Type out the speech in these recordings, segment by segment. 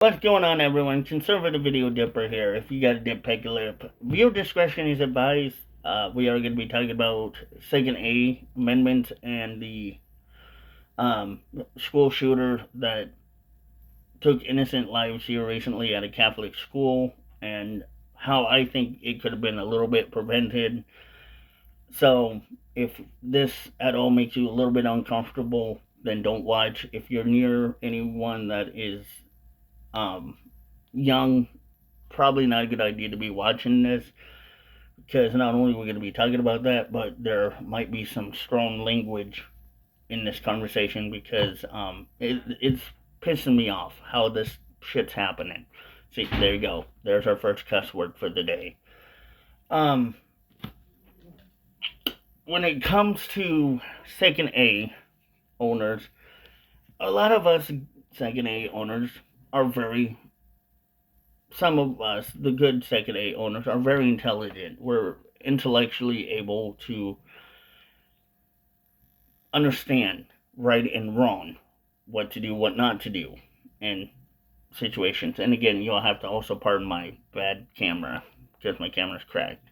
What's going on, everyone? Conservative Video Dipper here. If you got a dip, take a lip. Viewer discretion is advised. We are going to be talking about Second A amendment and the um, school shooter that took innocent lives here recently at a Catholic school, and how I think it could have been a little bit prevented. So, if this at all makes you a little bit uncomfortable, then don't watch. If you're near anyone that is um, young, probably not a good idea to be watching this, because not only we're going to be talking about that, but there might be some strong language in this conversation because it's pissing me off how this shit's happening. See, there you go. There's our first cuss word for the day. Um, when it comes to Second A owners, a lot of us Second A owners are very some of us, the good Second A owners, are very intelligent. We're intellectually able to understand right and wrong, what to do, what not to do in situations. And again, you'll have to also pardon my bad camera because my camera's cracked.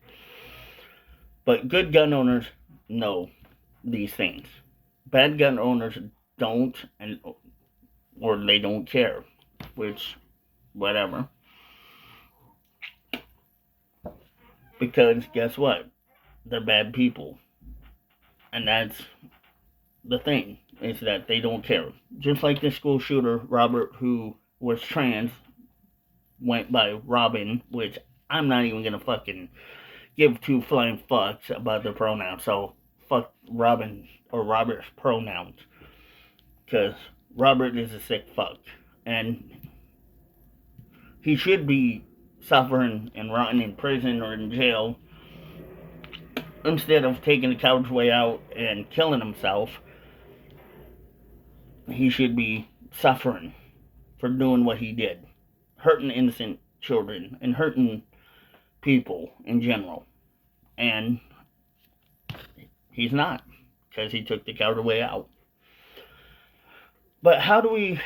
But good gun owners know these things. Bad gun owners don't, and or they don't care, which, whatever. Because guess what? They're bad people. And that's the thing, is that they don't care. Just like the school shooter, Robert, who was trans, went by Robin, which I'm not even gonna fucking give two flying fucks about their pronouns. So fuck Robin or Robert's pronouns, because Robert is a sick fuck, and he should be suffering and rotting in prison or in jail instead of taking the coward's way out and killing himself. He should be suffering for doing what he did, hurting innocent children and hurting people in general. And he's not, because he took the cowardly way out. But how do we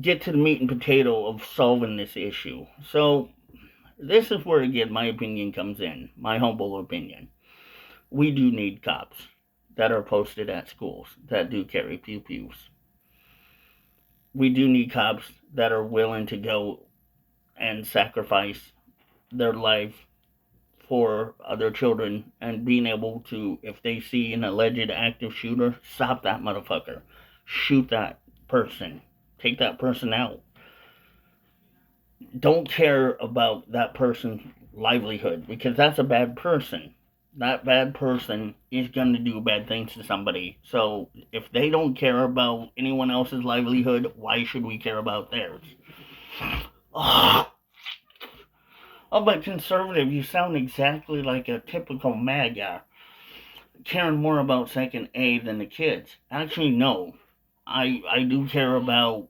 get to the meat and potato of solving this issue? So, this is where, again, my opinion comes in, my humble opinion. We do need cops that are posted at schools that do carry pew pews. We do need cops that are willing to go and sacrifice their life for other children, and being able to, if they see an alleged active shooter, stop that motherfucker. Shoot that person. Take that person out. Don't care about that person's livelihood, because that's a bad person. That bad person is going to do bad things to somebody. So if they don't care about anyone else's livelihood, why should we care about theirs? Oh, but conservative, you sound exactly like a typical MAGA, caring more about Second A than the kids. Actually, no. I do care about,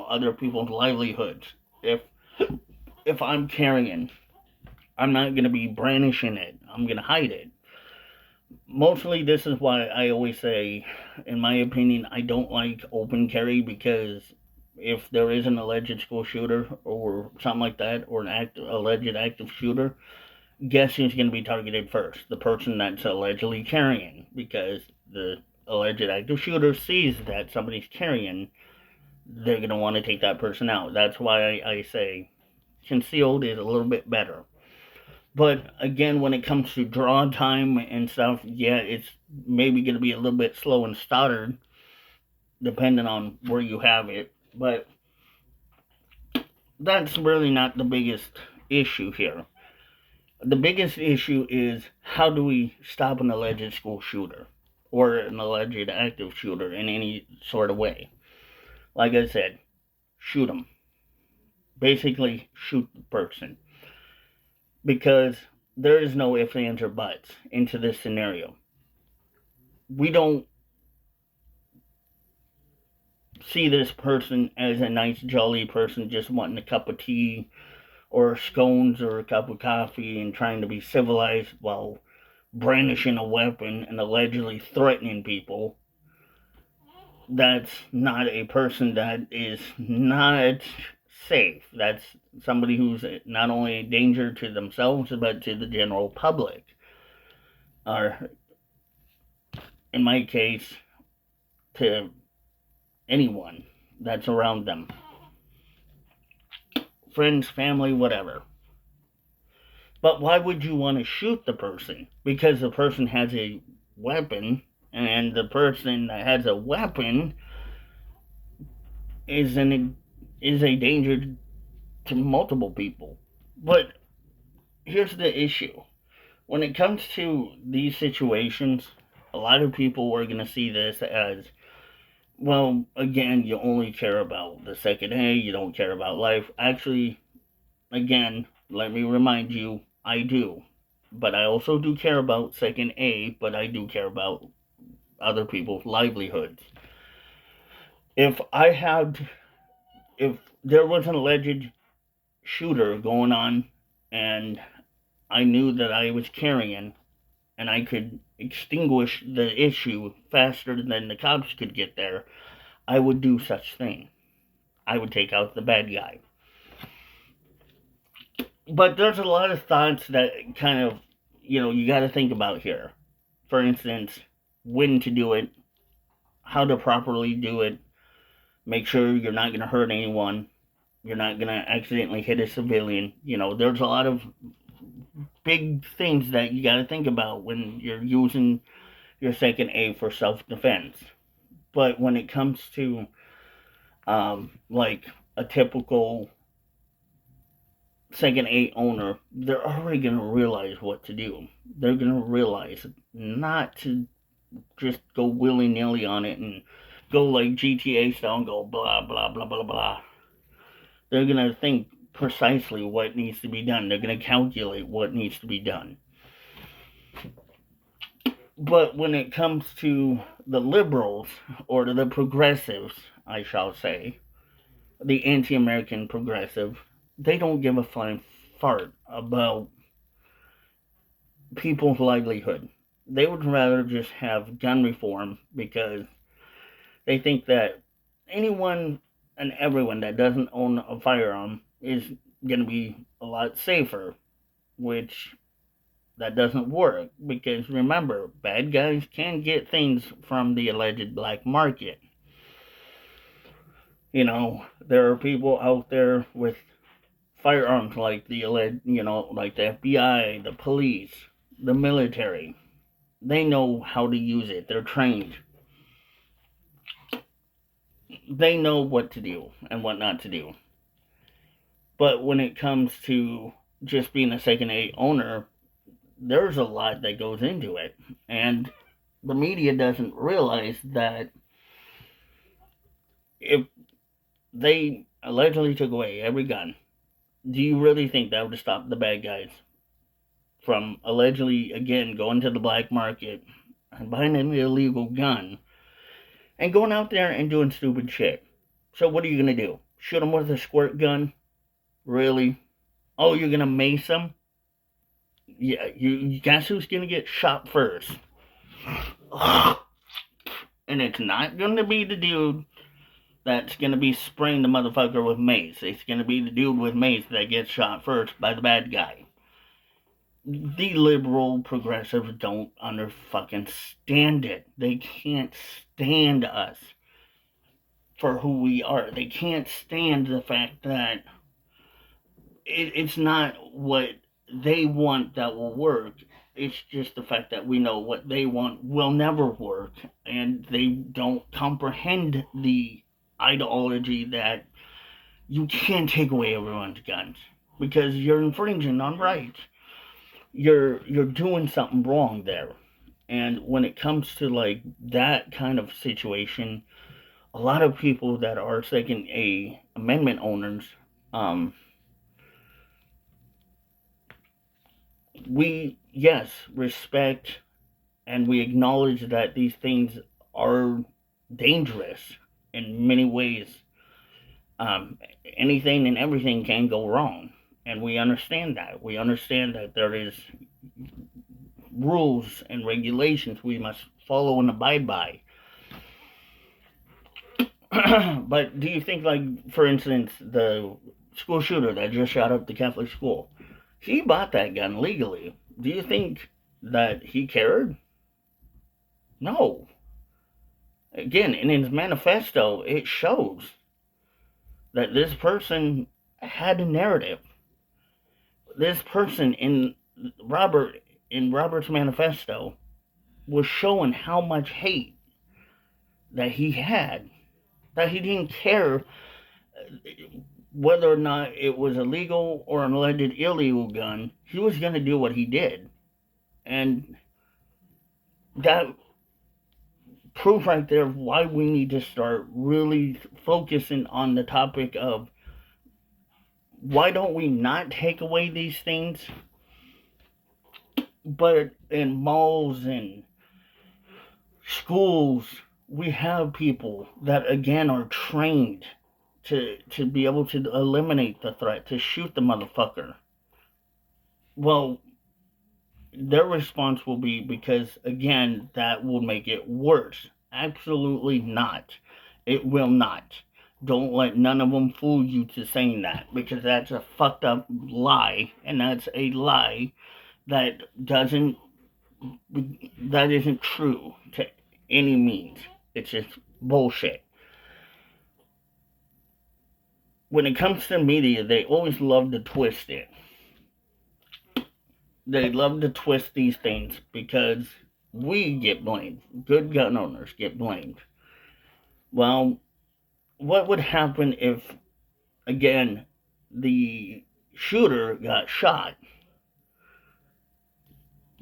other people's livelihoods. If I'm carrying, I'm not going to be brandishing it. I'm going to hide it. Mostly, this is why I always say, in my opinion, I don't like open carry, because if there is an alleged school shooter or something like that, or an alleged active shooter, guess who's going to be targeted first? The person that's allegedly carrying, because the alleged active shooter sees that somebody's carrying, they're going to want to take that person out. That's why I say concealed is a little bit better. But again, when it comes to draw time and stuff, yeah, it's maybe going to be a little bit slow and stuttered, depending on where you have it. But that's really not the biggest issue here. The biggest issue is, how do we stop an alleged school shooter or an alleged active shooter in any sort of way? Like I said, shoot them. Basically, shoot the person. Because there is no ifs, ands, or buts into this scenario. We don't see this person as a nice, jolly person just wanting a cup of tea or scones or a cup of coffee and trying to be civilized while brandishing a weapon and allegedly threatening people. that's not a person that is not safe. That's somebody who's not only a danger to themselves, but to the general public. Or, in my case, to anyone that's around them. Friends, family, whatever. But why would you want to shoot the person? Because the person has a weapon, and the person that has a weapon is is a danger to multiple people. But here's the issue: when it comes to these situations, a lot of people are going to see this as, well, again, you only care about the second A, you don't care about life. Actually, again, let me remind you, I do. But I also do care about second A, but I do care about other people's livelihoods. If I had, if there was an alleged shooter going on and I knew that I was carrying and I could extinguish the issue faster than the cops could get there, I would do such thing. I would take out the bad guy. But there's a lot of thoughts that kind of, you got to think about here. For instance, when to do it, how to properly do it, make sure you're not going to hurt anyone, you're not going to accidentally hit a civilian. There's a lot of big things that you got to think about when you're using your second A for self defense. But when it comes to like a typical second A owner, they're already going to realize what to do. They're going to realize not to just go willy nilly on it and go like GTA style and go blah, blah, blah, blah, blah. They're going to think precisely what needs to be done. They're going to calculate what needs to be done. But when it comes to the liberals, or to the progressives, I shall say, the anti American progressive, they don't give a flying fart about people's livelihood. They would rather just have gun reform because they think that anyone and everyone that doesn't own a firearm is going to be a lot safer, which that doesn't work because remember, bad guys can get things from the alleged black market. There are people out there with firearms like like the FBI, the police, the military. They know how to use it. They're trained. They know what to do and what not to do. But when it comes to just being a second A owner, there's a lot that goes into it. And the media doesn't realize that if they allegedly took away every gun, do you really think that would stop the bad guys from allegedly, again, going to the black market and buying an illegal gun and going out there and doing stupid shit? So what are you going to do? Shoot them with a squirt gun? Really? Oh, you're going to mace them? Yeah, you guess who's going to get shot first? And it's not going to be the dude that's going to be spraying the motherfucker with mace. It's going to be the dude with mace that gets shot first by the bad guy. The liberal progressives don't fucking stand it. They can't stand us for who we are. They can't stand the fact that it's not what they want that will work. It's just the fact that we know what they want will never work, and they don't comprehend the ideology that you can't take away everyone's guns because you're infringing on rights. You're doing something wrong there. And when it comes to like that kind of situation, a lot of people that are second A amendment owners, we, yes, respect and we acknowledge that these things are dangerous in many ways. Anything and everything can go wrong, and we understand that. We understand that there is rules and regulations we must follow and abide by. But do you think, like, for instance, the school shooter that just shot up the Catholic school, he bought that gun legally. Do you think that he cared? No. Again, in his manifesto, it shows that this person had a narrative. This person in Robert's manifesto was showing how much hate that he had, that he didn't care whether or not it was a legal or an alleged illegal gun. He was going to do what he did. And that proof right there of why we need to start really focusing on the topic of why don't we not take away these things, but in malls and schools we have people that again are trained to be able to eliminate the threat, to shoot the motherfucker. Well, their response will be, because again that will make it worse. Absolutely not. It will not. Don't let none of them fool you to saying that, because that's a fucked up lie, and that's a lie that doesn't that isn't true to any means. It's just bullshit. When it comes to media, they always love to twist it. They love to twist these things because we get blamed. Good gun owners get blamed. Well, what would happen if, again, the shooter got shot?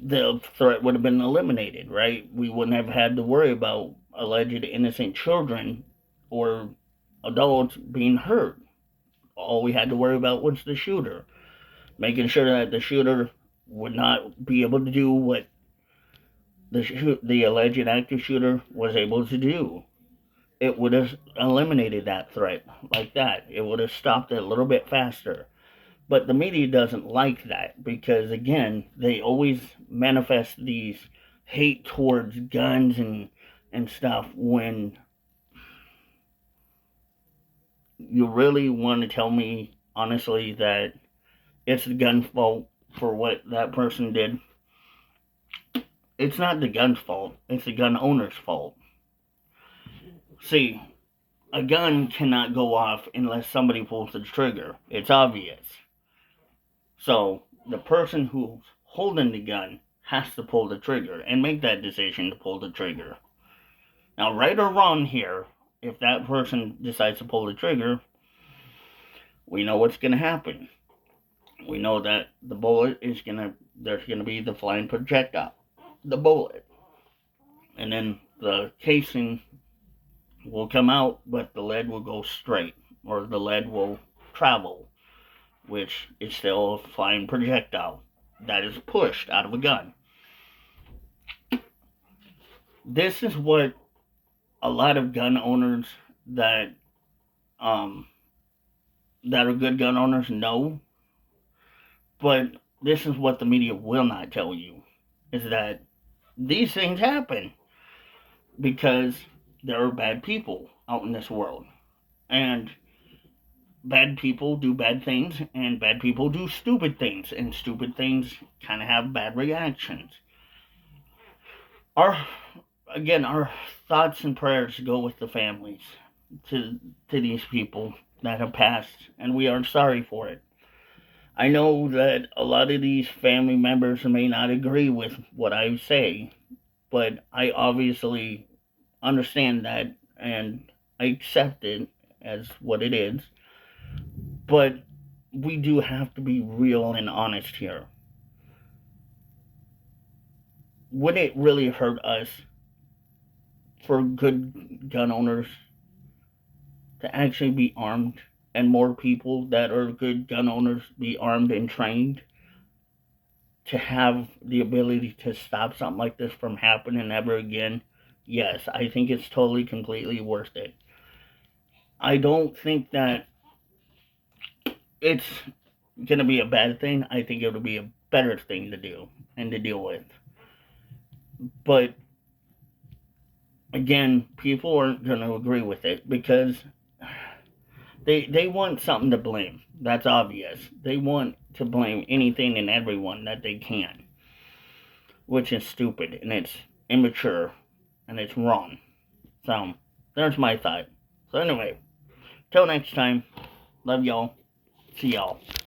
The threat would have been eliminated, right? We wouldn't have had to worry about alleged innocent children or adults being hurt. All we had to worry about was the shooter, making sure that the shooter would not be able to do what the alleged active shooter was able to do. It would have eliminated that threat like that. It would have stopped it a little bit faster. But the media doesn't like that because, again, they always manifest these hate towards guns and stuff when you really want to tell me, honestly, that it's the gun's fault for what that person did. It's not the gun's fault. It's the gun owner's fault. See, a gun cannot go off unless somebody pulls the trigger. It's obvious. So, the person who's holding the gun has to pull the trigger and make that decision to pull the trigger. Now, right or wrong here, if that person decides to pull the trigger, we know what's going to happen. We know that the bullet is there's going to be the flying projectile, the bullet. And then the casing will come out, but the lead will go straight, or the lead will travel, which is still a flying projectile that is pushed out of a gun. This is what a lot of gun owners that are good gun owners know, but this is what the media will not tell you, is that these things happen because there are bad people out in this world, and bad people do bad things, and bad people do stupid things, and stupid things kind of have bad reactions. Our thoughts and prayers go with the families to these people that have passed, and we are sorry for it. I know that a lot of these family members may not agree with what I say, but I obviously understand that and I accept it as what it is. But we do have to be real and honest here. Would it really hurt us for good gun owners to actually be armed, and more people that are good gun owners be armed and trained to have the ability to stop something like this from happening ever again? Yes, I think it's totally, completely worth it. I don't think that it's going to be a bad thing. I think it'll be a better thing to do and to deal with. But again, people aren't going to agree with it because they want something to blame. That's obvious. They want to blame anything and everyone that they can, which is stupid and it's immature and it's wrong. So, there's my thought. So, anyway, till next time, love y'all. See y'all.